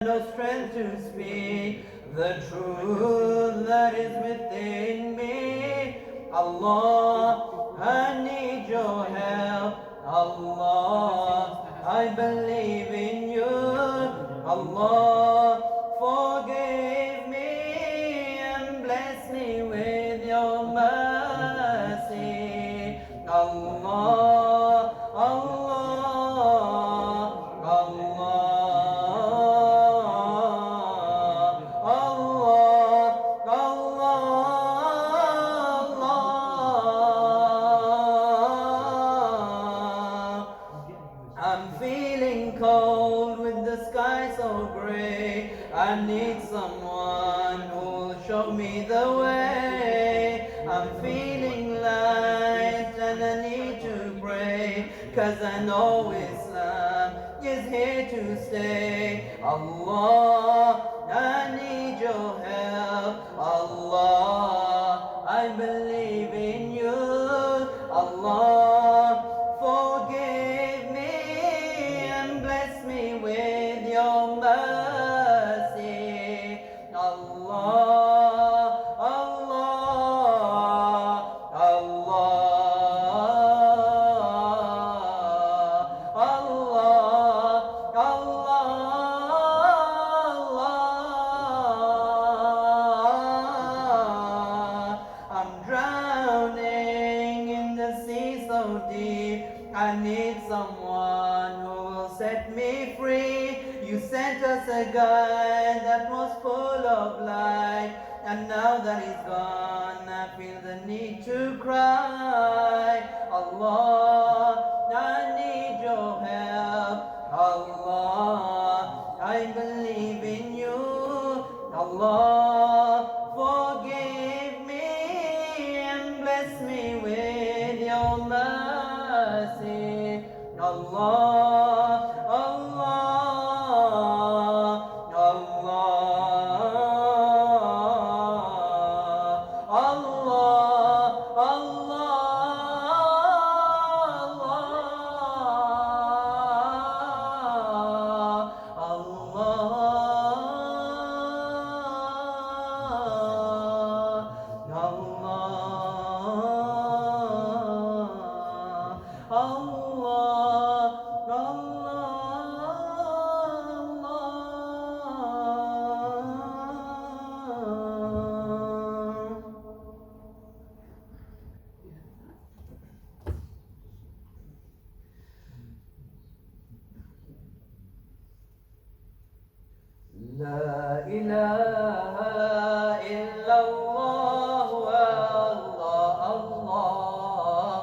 no strength to speak the truth that is within me. Allah, I need your help. Allah, I believe in you. Allah, forgive me and bless me with your mercy. Allah, Allah, Allah. I'm feeling cold with the sky so gray. I need someone who'll show me the way. I'm feeling light and I need to pray, 'cause I know Islam is here to stay. Allah, I need your help. Allah, I believe in you. Allah, forgive me and bless me with your mercy. Allah, Allah, Allah, Allah, Allah, Allah. I'm drowning in the sea so deep. I need someone who will set me free. You sent us a guide that was full of light, and now that he's gone, I feel the need to cry. Allah, I need your help. Allah, I believe in you. Allah, forgive me and bless me with your mercy. Allah, Allah, Allah, Allah, La ilaha illallah Allah Allah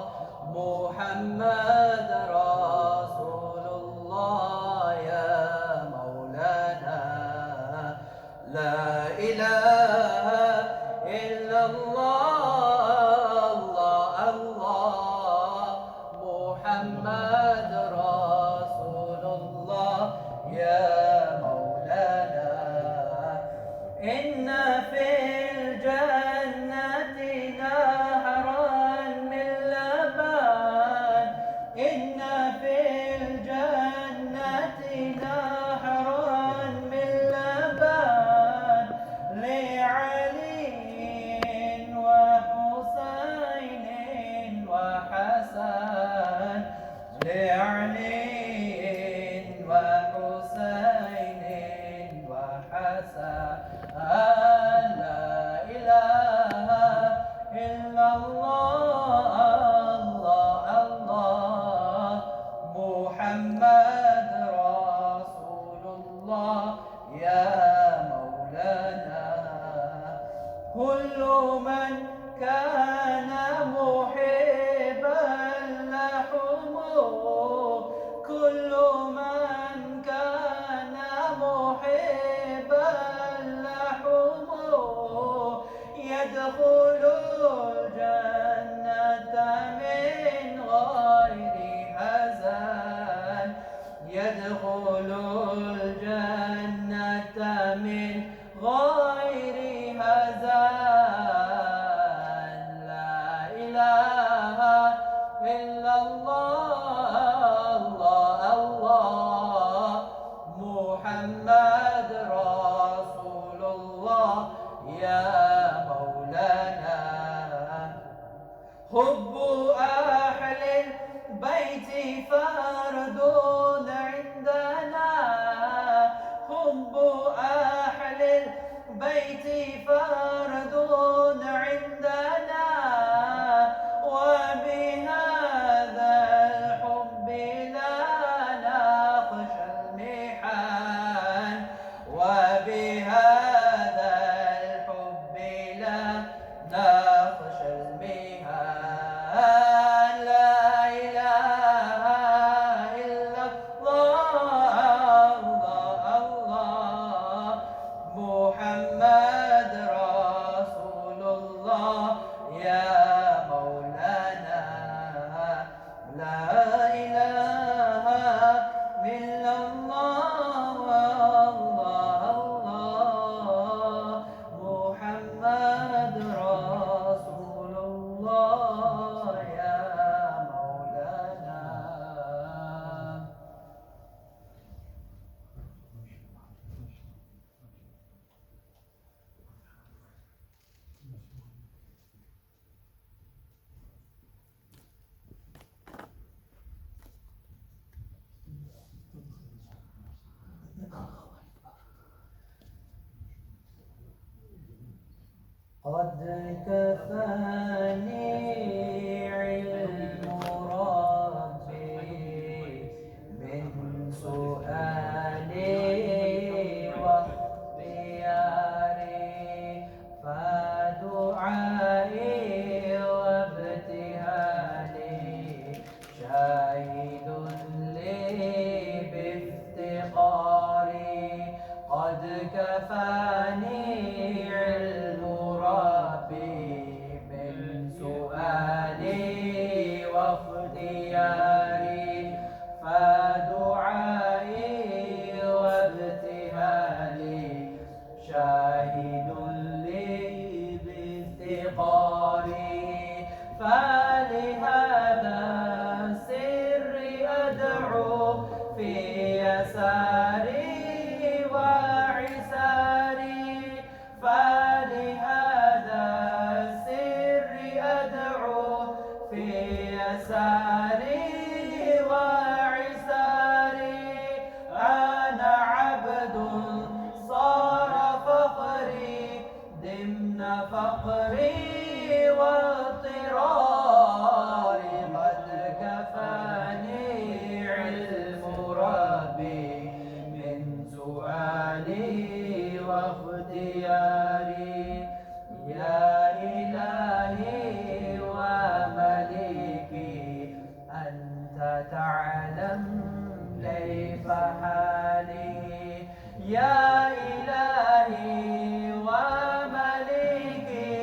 Muhammad Rasulullah ya Maulana. La ilaha illallah Allah Muhammad Rasulullah ya إن في الجنة نهرا من لبن. إن في الجنة نهرا من لبن لعلي وحسين وحسن. لعلي وحسين وحسن. لا إله إلا الله الله محمد رسول الله يا مولانا. كل من كان محبا لحمه. كل من كان محبا يدخل الجنة من غير حزن. يدخل الجنة من غير حزن. لا إله إلا الله الله محمد حب أهل البيت فرد عندنا، حب أهل البيت فرد عندنا، وبهذا الحب لا نخشى المحن، وبهذا الحب لا نخشى المحن. لا إله إلا الله، الله محمد رسول الله يا مولانا. لا إله إلا الله، الله محمد رسول الله يا مولانا. قد كفاني علم ربي من سؤالي واختياري، فدعائي وابتهالي شاهد لي بافتقاري. قد كفاني علم ربي من سؤالي واختياري، فدعائي وابتهالي شاهد لي بافتقاري. فلهذا السر أدعو في يساري وعساري، فلهذا السر أدعو في يساري وعساري. أنا عبد صار فقري ضمن فقري واضطراري، قد كفاني علم ربي من سؤالي واختياري. يا إلهي ومليكي أنت تعلم كيف حالي، يا إلهي ومليكي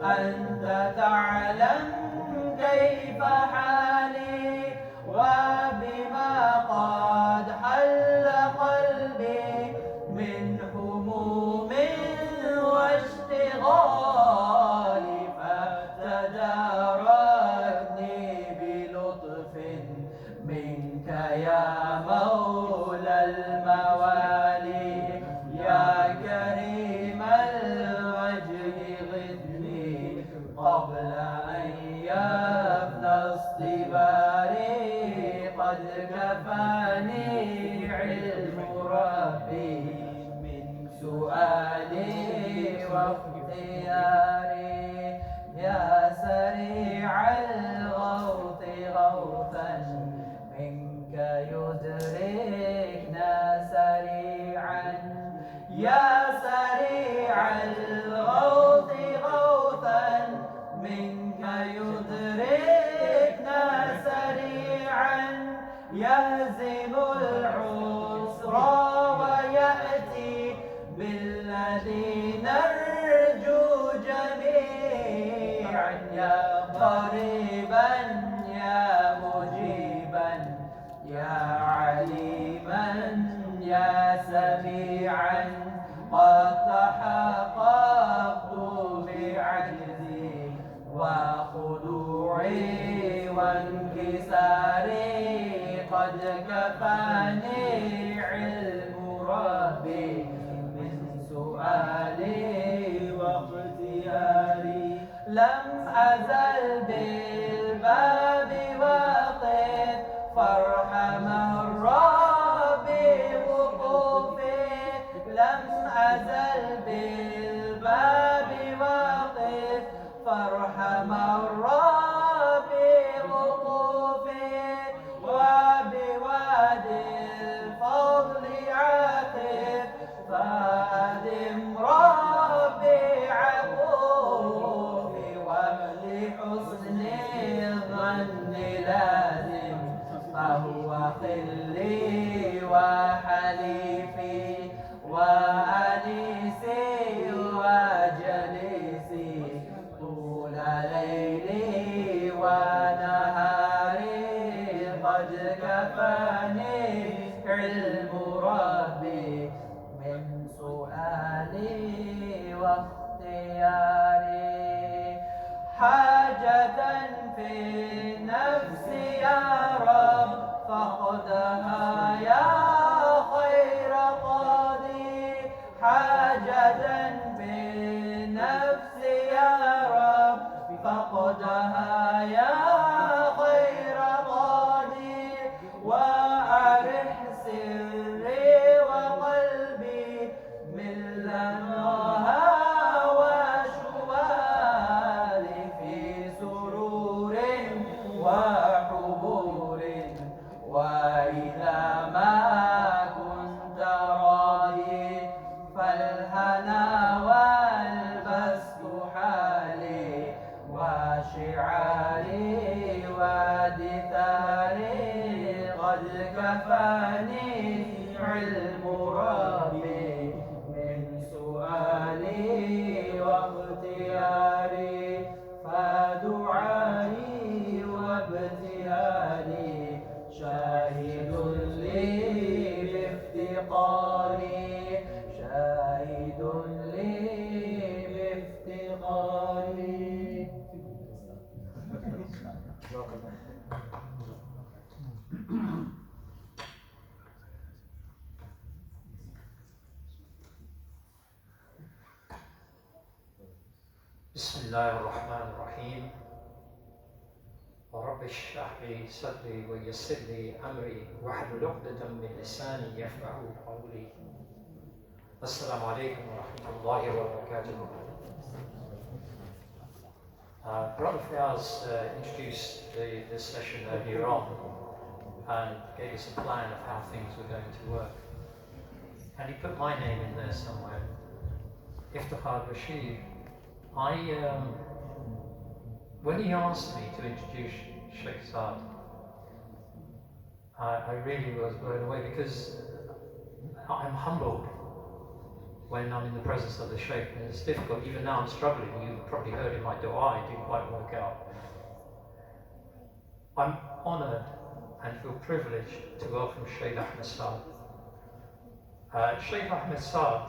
أنت تعلم كيف حالي، وبما قد حل قلبي من هموم واشتغال، فتداركني بلطف منك يا مولى الموالي. يا كريم الوجه غثني قبل أن يفنى اصطباري، قد كفاني علم ربي من سؤالي واختياري. يا سريع الغوث غوثا منك يدركنا سريعا، يا سريع الغوث غوثا منك يدركنا سريعا. يهزم العسر ويأتي بالذي نرجو جميعا، يا قريبا يا مجيبا يا عليما يا سميعا. قد تحققت بعجزي وخضوعي وانكساري، قد كفاني علم ربي من سؤالي واختياري. لم أزل بالباب وقف فارحم الرب وقوفي لم أزل بالباب وقف فارحم الرب وقوفي وبوادي الفضل عاقف فادم ربي عقوفي ولحسن الظن لازم فهو خلي وحليفي وأنيسي وجليسي طول ليلي ونهاري قد كفاني علم ربي من سؤالي واختياري حاجة في النفس يا رب فقدها يا خير قاضي حاجة في النفس يا رب فقدها يا خير قاضي وأرح سري وقلبي من لمها وشوالي في سرور وحبور وإذا ما كنت راضي فالهنا والبسط حالي وشعاري ودثاري قد كفاني علم ربي من سؤالي واختياري فدعائي وابتهالي شاهد لي بافتقاري شاهد لي بافتقاري بسم الله الرحمن الرحيم ورب اشرح لي صدري ويسر لي أمري واحلل عقدة من لساني يفقهوا قولي. السلام عليكم ورحمة الله وبركاته. Brother Fiaz introduced this session earlier on and gave us a plan of how things were going to work. And he put my name in there somewhere, Iftikhar Rashid. When he asked me to introduce Sheikh Saad, I really was blown away because I'm humbled when I'm in the presence of the Sheikh, and it's difficult. Even now I'm struggling. You probably heard in my dua, it didn't quite work out. I'm honoured and feel privileged to welcome Sheikh Ahmed Saad. Sheikh Ahmed Saad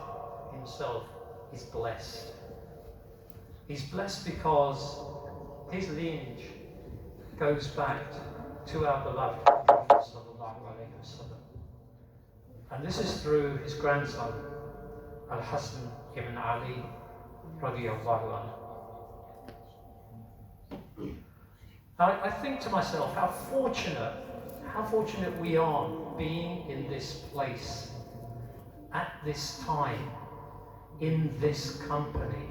himself is blessed. He's blessed because his lineage goes back to our beloved Prophet sallallahu alaihi wasallam. And this is through his grandson, Al-Hasan ibn Ali radiyallahu anhu. I think to myself, how fortunate we are being in this place, at this time, in this company.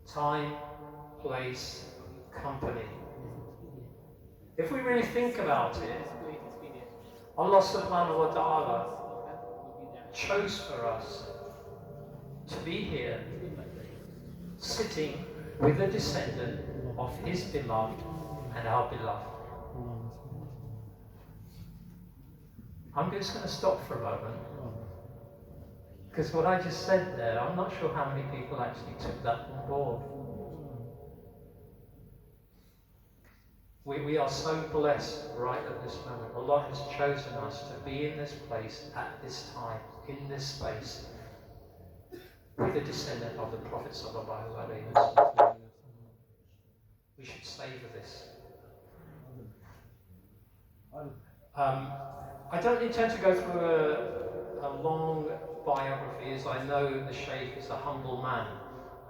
Time, place, company. If we really think about it, Allah subhanahu wa ta'ala chose for us to be here, sitting with a descendant of his beloved and our beloved. I'm just going to stop for a moment, because what I just said there, I'm not sure how many people actually took that on board. We are so blessed right at this moment. Allah has chosen us to be in this place at this time, in this space, with a descendant of the Prophet sallallahu alaihi wasallam. We should savor this. I don't intend to go through a long biography, as I know the Shaykh is a humble man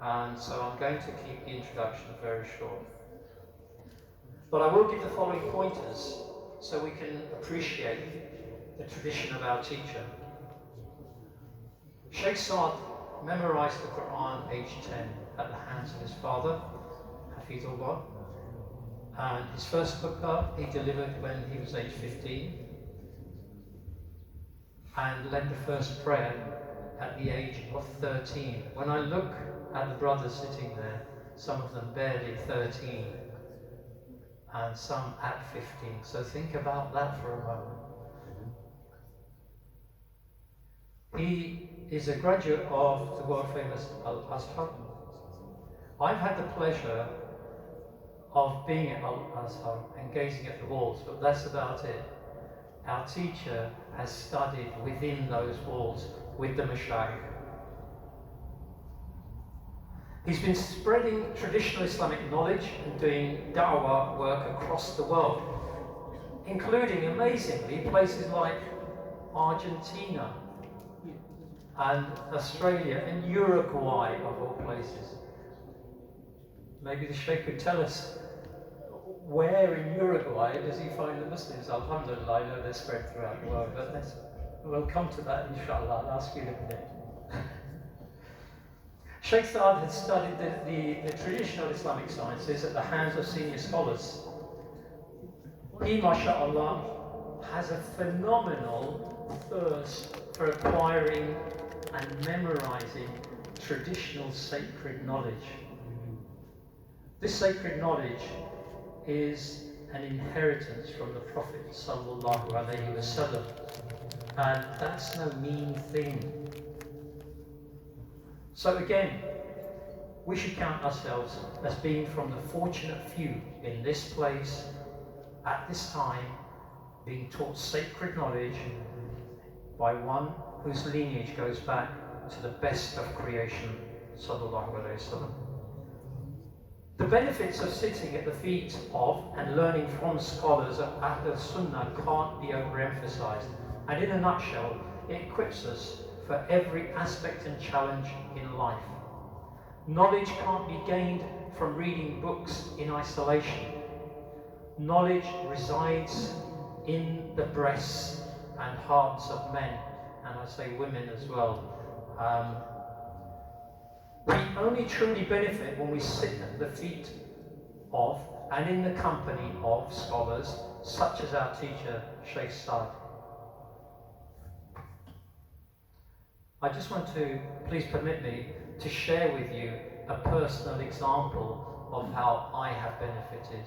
and so I'm going to keep the introduction very short. But I will give the following pointers so we can appreciate the tradition of our teacher. Sheikh Saad memorized the Quran aged 10 at the hands of his father, Hafizullah, and his first khutbah he delivered when he was aged 15, and led the first prayer at the age of 13. When I look at the brothers sitting there, some of them barely 13, and some at 15. So think about that for a moment. He is a graduate of the world famous Al-Azhar. I've had the pleasure of being at Al-Azhar and gazing at the walls, but that's about it. Our teacher has studied within those walls with the mashayikh. He's been spreading traditional Islamic knowledge and doing da'wah work across the world, including, amazingly, places like Argentina and Australia and Uruguay, of all places. Maybe the Sheikh could tell us where in Uruguay does he find the Muslims? Alhamdulillah, I know they're spread throughout the world, but we'll come to that inshallah. I'll ask you in a minute. Sheikh Saad had studied the traditional Islamic sciences at the hands of senior scholars. He, mashallah, has a phenomenal thirst for acquiring and memorizing traditional sacred knowledge. This sacred knowledge is an inheritance from the Prophet sallallahu alaihi wasallam, and that's no mean thing. So again, we should count ourselves as being from the fortunate few in this place, at this time, being taught sacred knowledge by one whose lineage goes back to the best of creation, sallallahu alaihi wasallam. The benefits of sitting at the feet of and learning from scholars of Ahl Sunnah can't be overemphasized, and in a nutshell, it equips us for every aspect and challenge in life. Knowledge can't be gained from reading books in isolation. Knowledge resides in the breasts and hearts of men, and I say women as well. We only truly benefit when we sit at the feet of and in the company of scholars such as our teacher, Sheikh Saad. I just want to, please permit me, to share with you a personal example of how I have benefited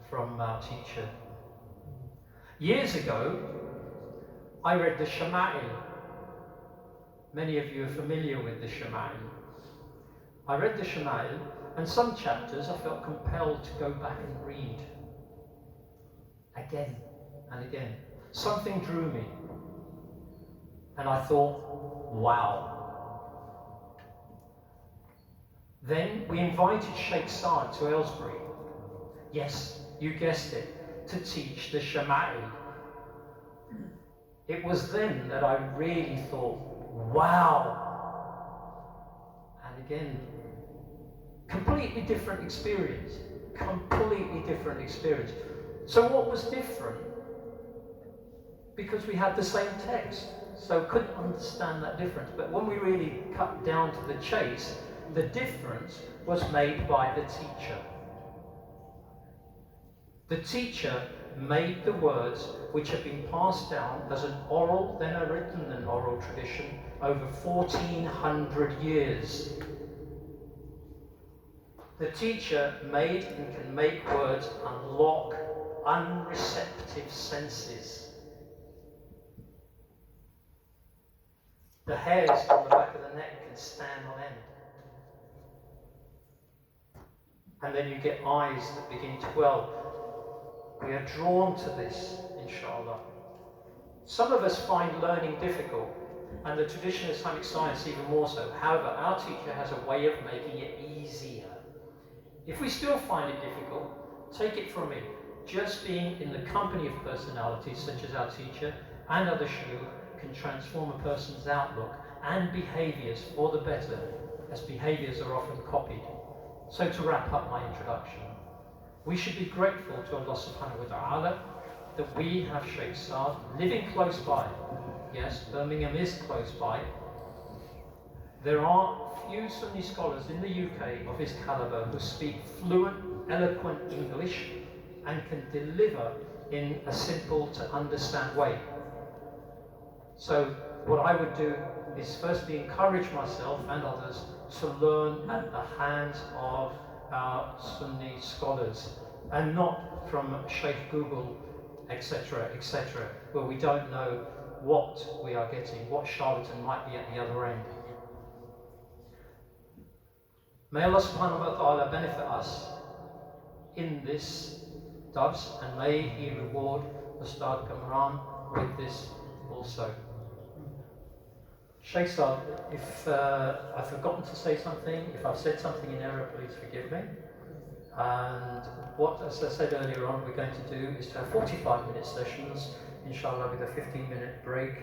from our teacher. Years ago, I read the Shama'il. Many of you are familiar with the Shama'il. I read the Shama'il, and some chapters I felt compelled to go back and read again and again. Something drew me, and I thought, wow. Then we invited Sheikh Saad to Aylesbury. Yes, you guessed it, to teach the Shama'il. It was then that I really thought, wow. And again, completely different experience. Completely different experience. So what was different? Because we had the same text, so couldn't understand that difference. But when we really cut down to the chase, the difference was made by the teacher. The teacher made the words which have been passed down as an oral, then a written and oral tradition over 1400 years. The teacher made and can make words unlock unreceptive senses. The hairs on the back of the neck can stand on end. And then you get eyes that begin to well. We are drawn to this, inshallah. Some of us find learning difficult, and the traditional Islamic science even more so. However, our teacher has a way of making it easier. If we still find it difficult, take it from me. Just being in the company of personalities such as our teacher and other shuyukh can transform a person's outlook and behaviors for the better, as behaviors are often copied. So to wrap up my introduction, we should be grateful to Allah subhanahu wa ta'ala that we have Sheikh Saad living close by. Yes, Birmingham is close by. There are few Sunni scholars in the UK of his calibre who speak fluent, eloquent English and can deliver in a simple to understand way. So what I would do is firstly encourage myself and others to learn at the hands of our Sunni scholars and not from Sheikh Google, etc., etc., where we don't know what we are getting, what charlatan might be at the other end. May Allah subhanahu wa ta'ala benefit us in this dars, and may He reward Ustad Kamran with this also. Sheikh Saad, if I've forgotten to say something, if I've said something in error, please forgive me. And what, as I said earlier on, we're going to do is to have 45-minute sessions, inshallah, with a 15-minute break,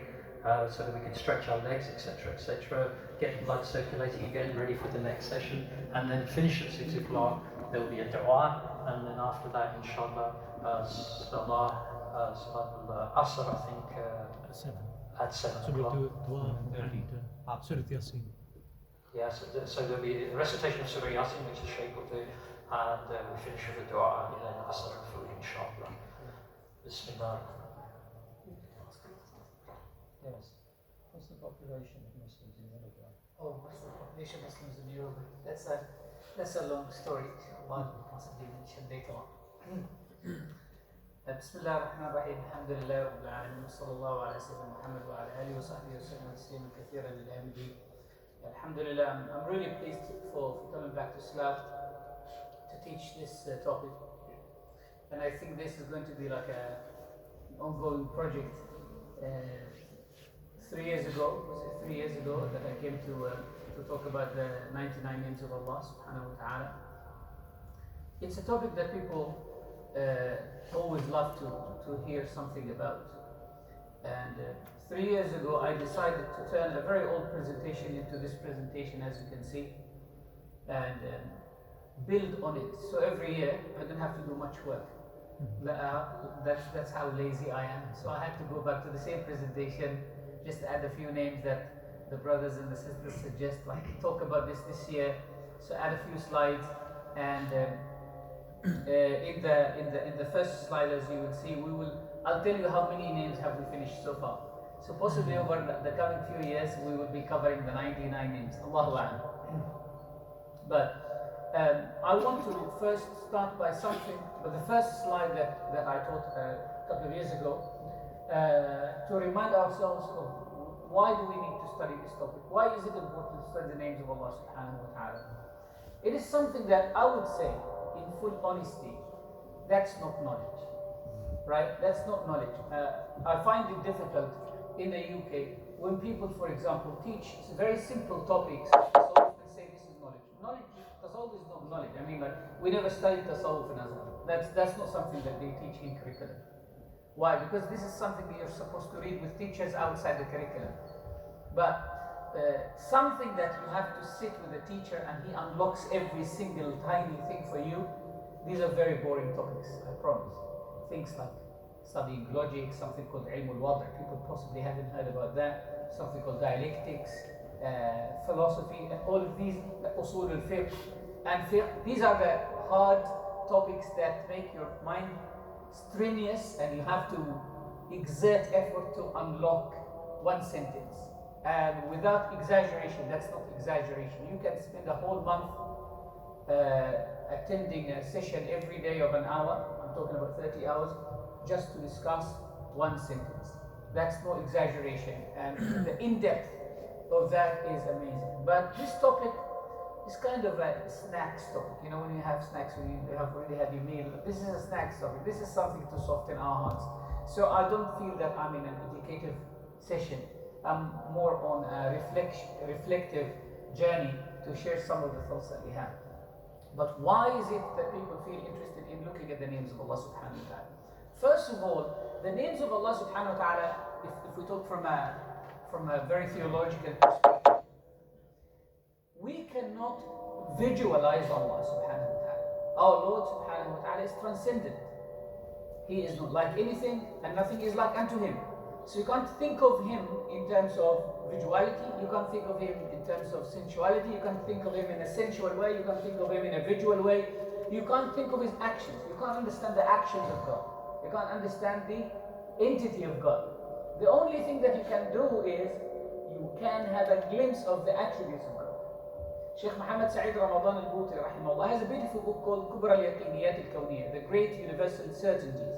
so that we can stretch our legs, etc., etc., get blood circulating again, ready for the next session, and then finish at 6 o'clock. There will be a dua, and then after that, inshallah, Salat al-Asr, I think, at 7 So we'll o'clock. do dua and Surah Yasin. Yeah, so there'll be a recitation of Surah Yasin, which the Shaykh will do, and we finish with a dua, and then Asr and food, inshallah. Bismillah. Yes. What's the population of Muslims in Uruguay? Oh, what's the population of Muslims in Uruguay? That's a long story. Allah will possibly mention later on. بسم الله الرحمن الرحيم الحمد لله رب العالمين وصلى الله على سيدنا محمد وعلى آله وصحبه وسلم تسليما كثيرا لله الدين. Alhamdulillah, I'm really pleased for coming back to Slav to teach this topic, and I think this is going to be like an ongoing project. 3 years ago, was it 3 years ago that I came to talk about the 99 names of Allah subhanahu wa ta'ala. It's a topic that people always love to hear something about. And 3 years ago I decided to turn a very old presentation into this presentation, as you can see, and build on it. So every year I don't have to do much work. That's how lazy I am. So I had to go back to the same presentation, just add a few names that the brothers and the sisters suggest, like talk about this year. So add a few slides, and in the first slide, as you will see, I'll tell you how many names have we finished so far. So possibly over the coming few years we will be covering the 99 names. Allahu A'lam. But I want to first start by something, but the first slide that I taught a couple of years ago, to remind ourselves of why do we need to study this topic? Why is it important to study the names of Allah subhanahu wa ta'ala? It is something that I would say, in full honesty, that's not knowledge, right? That's not knowledge. I find it difficult in the UK when people, for example, teach very simple topics. So often say this is knowledge. Knowledge, tasawwuf is not knowledge. I mean, like, we never studied tasawwuf in Azhar. That's not something that they teach in curriculum. Why? Because this is something that you're supposed to read with teachers outside the curriculum. But something that you have to sit with a teacher and he unlocks every single tiny thing for you, these are very boring topics, I promise. Things like studying logic, something called ilm al-wad', people possibly haven't heard about that, something called dialectics, philosophy, and all of these, usul al-fiqh and fiqh, these are the hard topics that make your mind strenuous, and you have to exert effort to unlock one sentence. And without exaggeration, that's not exaggeration, you can spend a whole month attending a session every day of an hour, I'm talking about 30 hours, just to discuss one sentence. That's no exaggeration, and the in-depth of that is amazing. But this topic is kind of a snacks topic. You know, when you have snacks, when you have already had your meal, this is a snacks topic. This is something to soften our hearts. So I don't feel that I'm in an educative session. I'm more on a reflective journey to share some of the thoughts that we have. But why is it that people feel interested in looking at the names of Allah subhanahu wa ta'ala? First of all, the names of Allah subhanahu wa ta'ala, if we talk from from a very theological perspective. We cannot visualize Allah subhanahu wa ta'ala. Our Lord subhanahu wa ta'ala is transcendent. He is not like anything and nothing is like unto him. So you can't think of him in terms of visuality, you can't think of him in terms of sensuality, you can't think of him in a sensual way, you can't think of him in a visual way, you can't think of his actions, you can't understand the actions of God, you can't understand the entity of God. The only thing that you can do is you can have a glimpse of the attributes of God. Sheikh Muhammad Sa'id Ramadan al-Buti rahimahullah has a beautiful book called Kubra al-Yaqiniyat al-Kawniyya, the great universal certainties,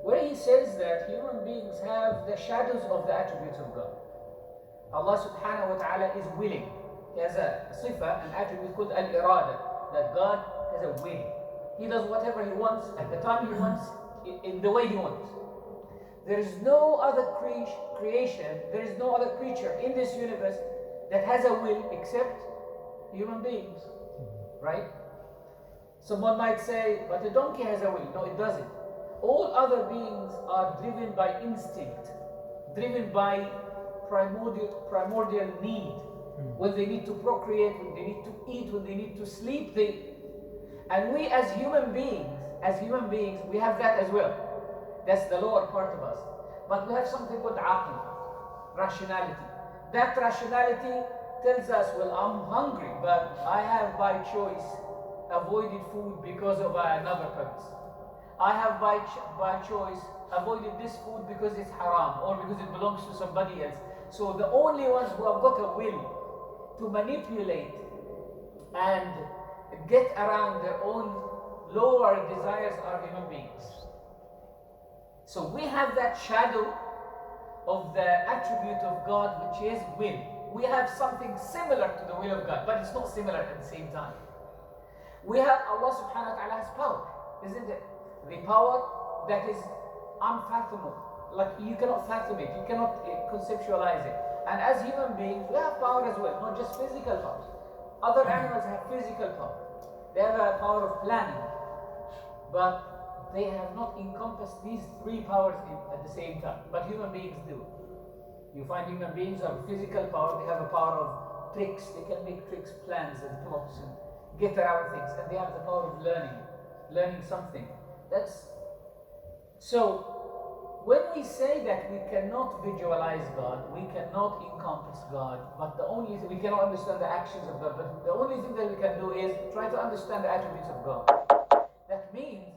where he says that human beings have the shadows of the attributes of God. Allah subhanahu wa ta'ala is willing. He has a sifa, an attribute called al-irada, that God has a will. He does whatever he wants, at the time he wants, in the way he wants. There is no other creation, there is no other creature in this universe that has a will except human beings, right? Someone might say, but a donkey has a will. No, it doesn't. All other beings are driven by instinct, driven by primordial need. When they need to procreate, when they need to eat, when they need to sleep, and we as human beings, we have that as well. That's the lower part of us. But we have something called aql, rationality. That rationality tells us, well, I'm hungry, but I have by choice avoided food because of another purpose. I have by choice avoided this food because it's haram or because it belongs to somebody else. So the only ones who have got a will to manipulate and get around their own lower desires are human beings. So we have that shadow of the attribute of God, which is will. We have something similar to the will of God, but it's not similar at the same time. We have Allah subhanahu wa ta'ala has power, isn't it? The power that is unfathomable. Like you cannot fathom it, you cannot conceptualize it. And as human beings, we have power as well, not just physical power. Other animals have physical power. They have a power of planning, but they have not encompassed these three powers at the same time. But human beings do. You find human beings have physical power, they have a power of tricks, they can make tricks, plans and plots and get around things, and they have the power of learning something. So when we say that we cannot visualize God, we cannot encompass God, but we cannot understand the actions of God, but the only thing that we can do is try to understand the attributes of God. That means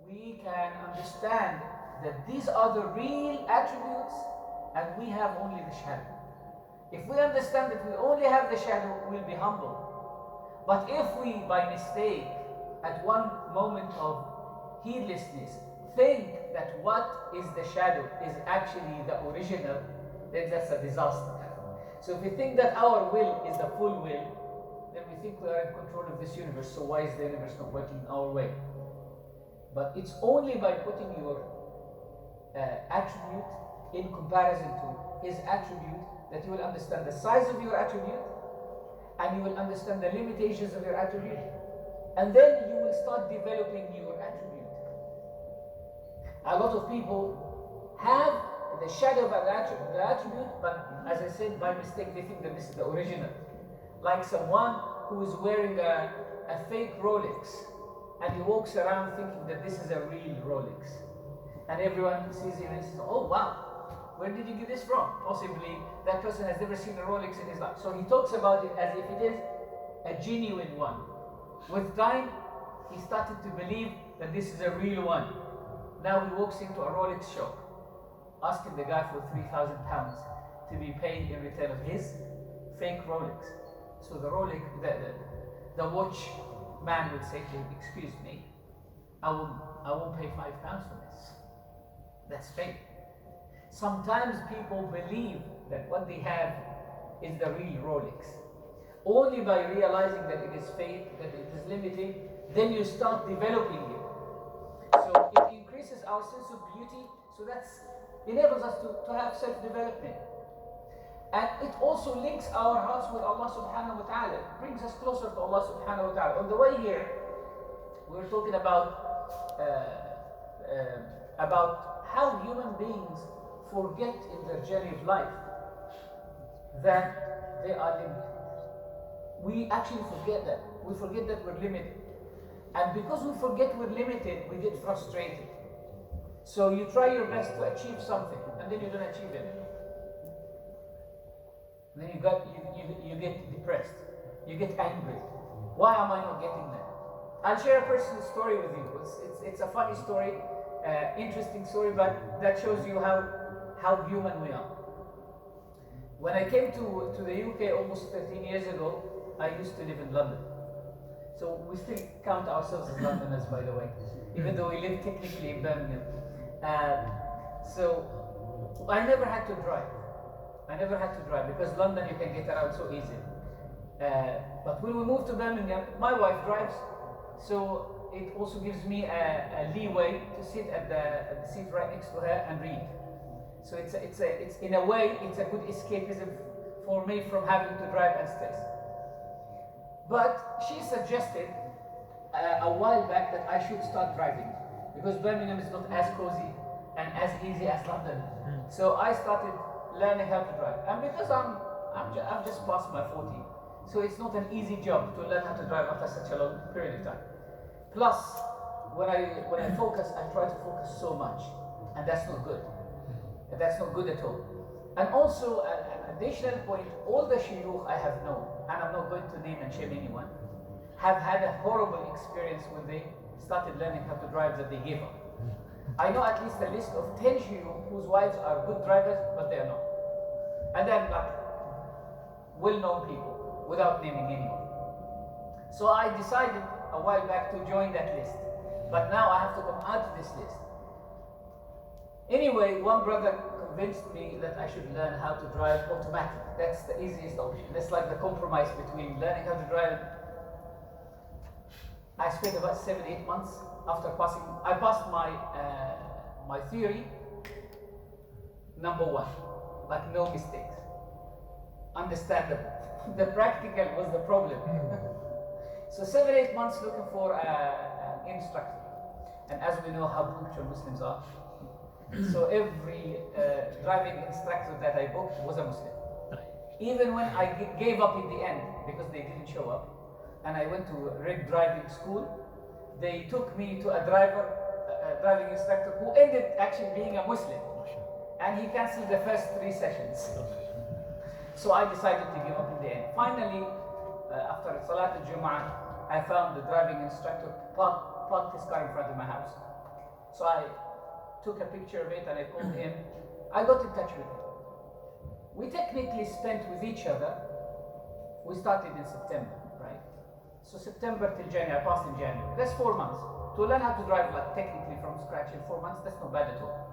we can understand that these are the real attributes and we have only the shadow. If we understand that we only have the shadow, we'll be humble. But if we, by mistake, at one moment of heedlessness, think that what is the shadow is actually the original, then that's a disaster. So if we think that our will is the full will, then we think we are in control of this universe, so why is the universe not working our way? But it's only by putting your attribute in comparison to his attribute that you will understand the size of your attribute and you will understand the limitations of your attribute, and then you will start developing your attribute. A lot of people have the shadow of the attribute, but as I said, by mistake they think that this is the original. Like someone who is wearing a fake Rolex and he walks around thinking that this is a real Rolex, and everyone sees him and says, oh wow, where did you get this from? Possibly that person has never seen a Rolex in his life. So he talks about it as if it is a genuine one. With time, he started to believe that this is a real one. Now he walks into a Rolex shop, asking the guy for £3,000 to be paid in return of his fake Rolex. So the the watch man would say to him, excuse me, I won't pay £5 for this. That's fake. Sometimes people believe that what they have is the real Rolex. Only by realizing that it is fake, that it is limited, then you start developing it. So it increases our sense of beauty, so that enables us to have self-development. And it also links our hearts with Allah subhanahu wa ta'ala. It brings us closer to Allah subhanahu wa ta'ala. On the way here, we were talking about how human beings forget in their journey of life that they are limited. We actually forget that. We forget that we're limited. And because we forget we're limited, we get frustrated. So you try your best to achieve something, and then you don't achieve it. Then you get depressed. You get angry. Why am I not getting that? I'll share a personal story with you. It's a funny story, interesting story, but that shows you how human we are. When I came to the UK almost 13 years ago, I used to live in London. So we still count ourselves as Londoners, by the way, even though we live technically in Birmingham. So I never had to drive. I never had to drive because London you can get around so easy. But when we moved to Birmingham, my wife drives, so it also gives me a leeway to sit at the seat right next to her and read. So it's in a way it's a good escapism for me from having to drive and stress. But she suggested a while back that I should start driving because Birmingham is not as cozy and as easy as London. So I started learning how to drive, and because I've just passed my 40, so it's not an easy job to learn how to drive after such a long period of time. Plus, when I focus, I try to focus so much, and that's not good. That's not good at all. And also, an additional point, all the shuyukh I have known, and I'm not going to name and shame anyone, have had a horrible experience when they started learning how to drive that they gave up. I know at least a list of 10 shuyukh whose wives are good drivers, but they are not. And then like well-known people, without naming anyone. So I decided a while back to join that list. But now I have to come out of this list. Anyway, one brother convinced me that I should learn how to drive automatic. That's the easiest option. That's like the compromise between learning how to drive. I spent about 7-8 months after passing. I passed my theory, number 1, like no mistakes. Understandable. The practical was the problem. So 7-8 months looking for an instructor. And as we know how punctual Muslims are, so every driving instructor that I booked was a Muslim. Even when I gave up in the end because they didn't show up, and I went to rig driving school, they took me to a driving instructor who ended actually being a Muslim, and he cancelled the first 3 sessions. So I decided to give up in the end. Finally, after Salat al-Jum'ah, I found the driving instructor parked his car in front of my house. So I took a picture of it and I called him. I got in touch with him. We technically spent with each other, we started in September, right? So September till January, I passed in January. That's 4 months. To learn how to drive like technically from scratch in 4 months, that's not bad at all.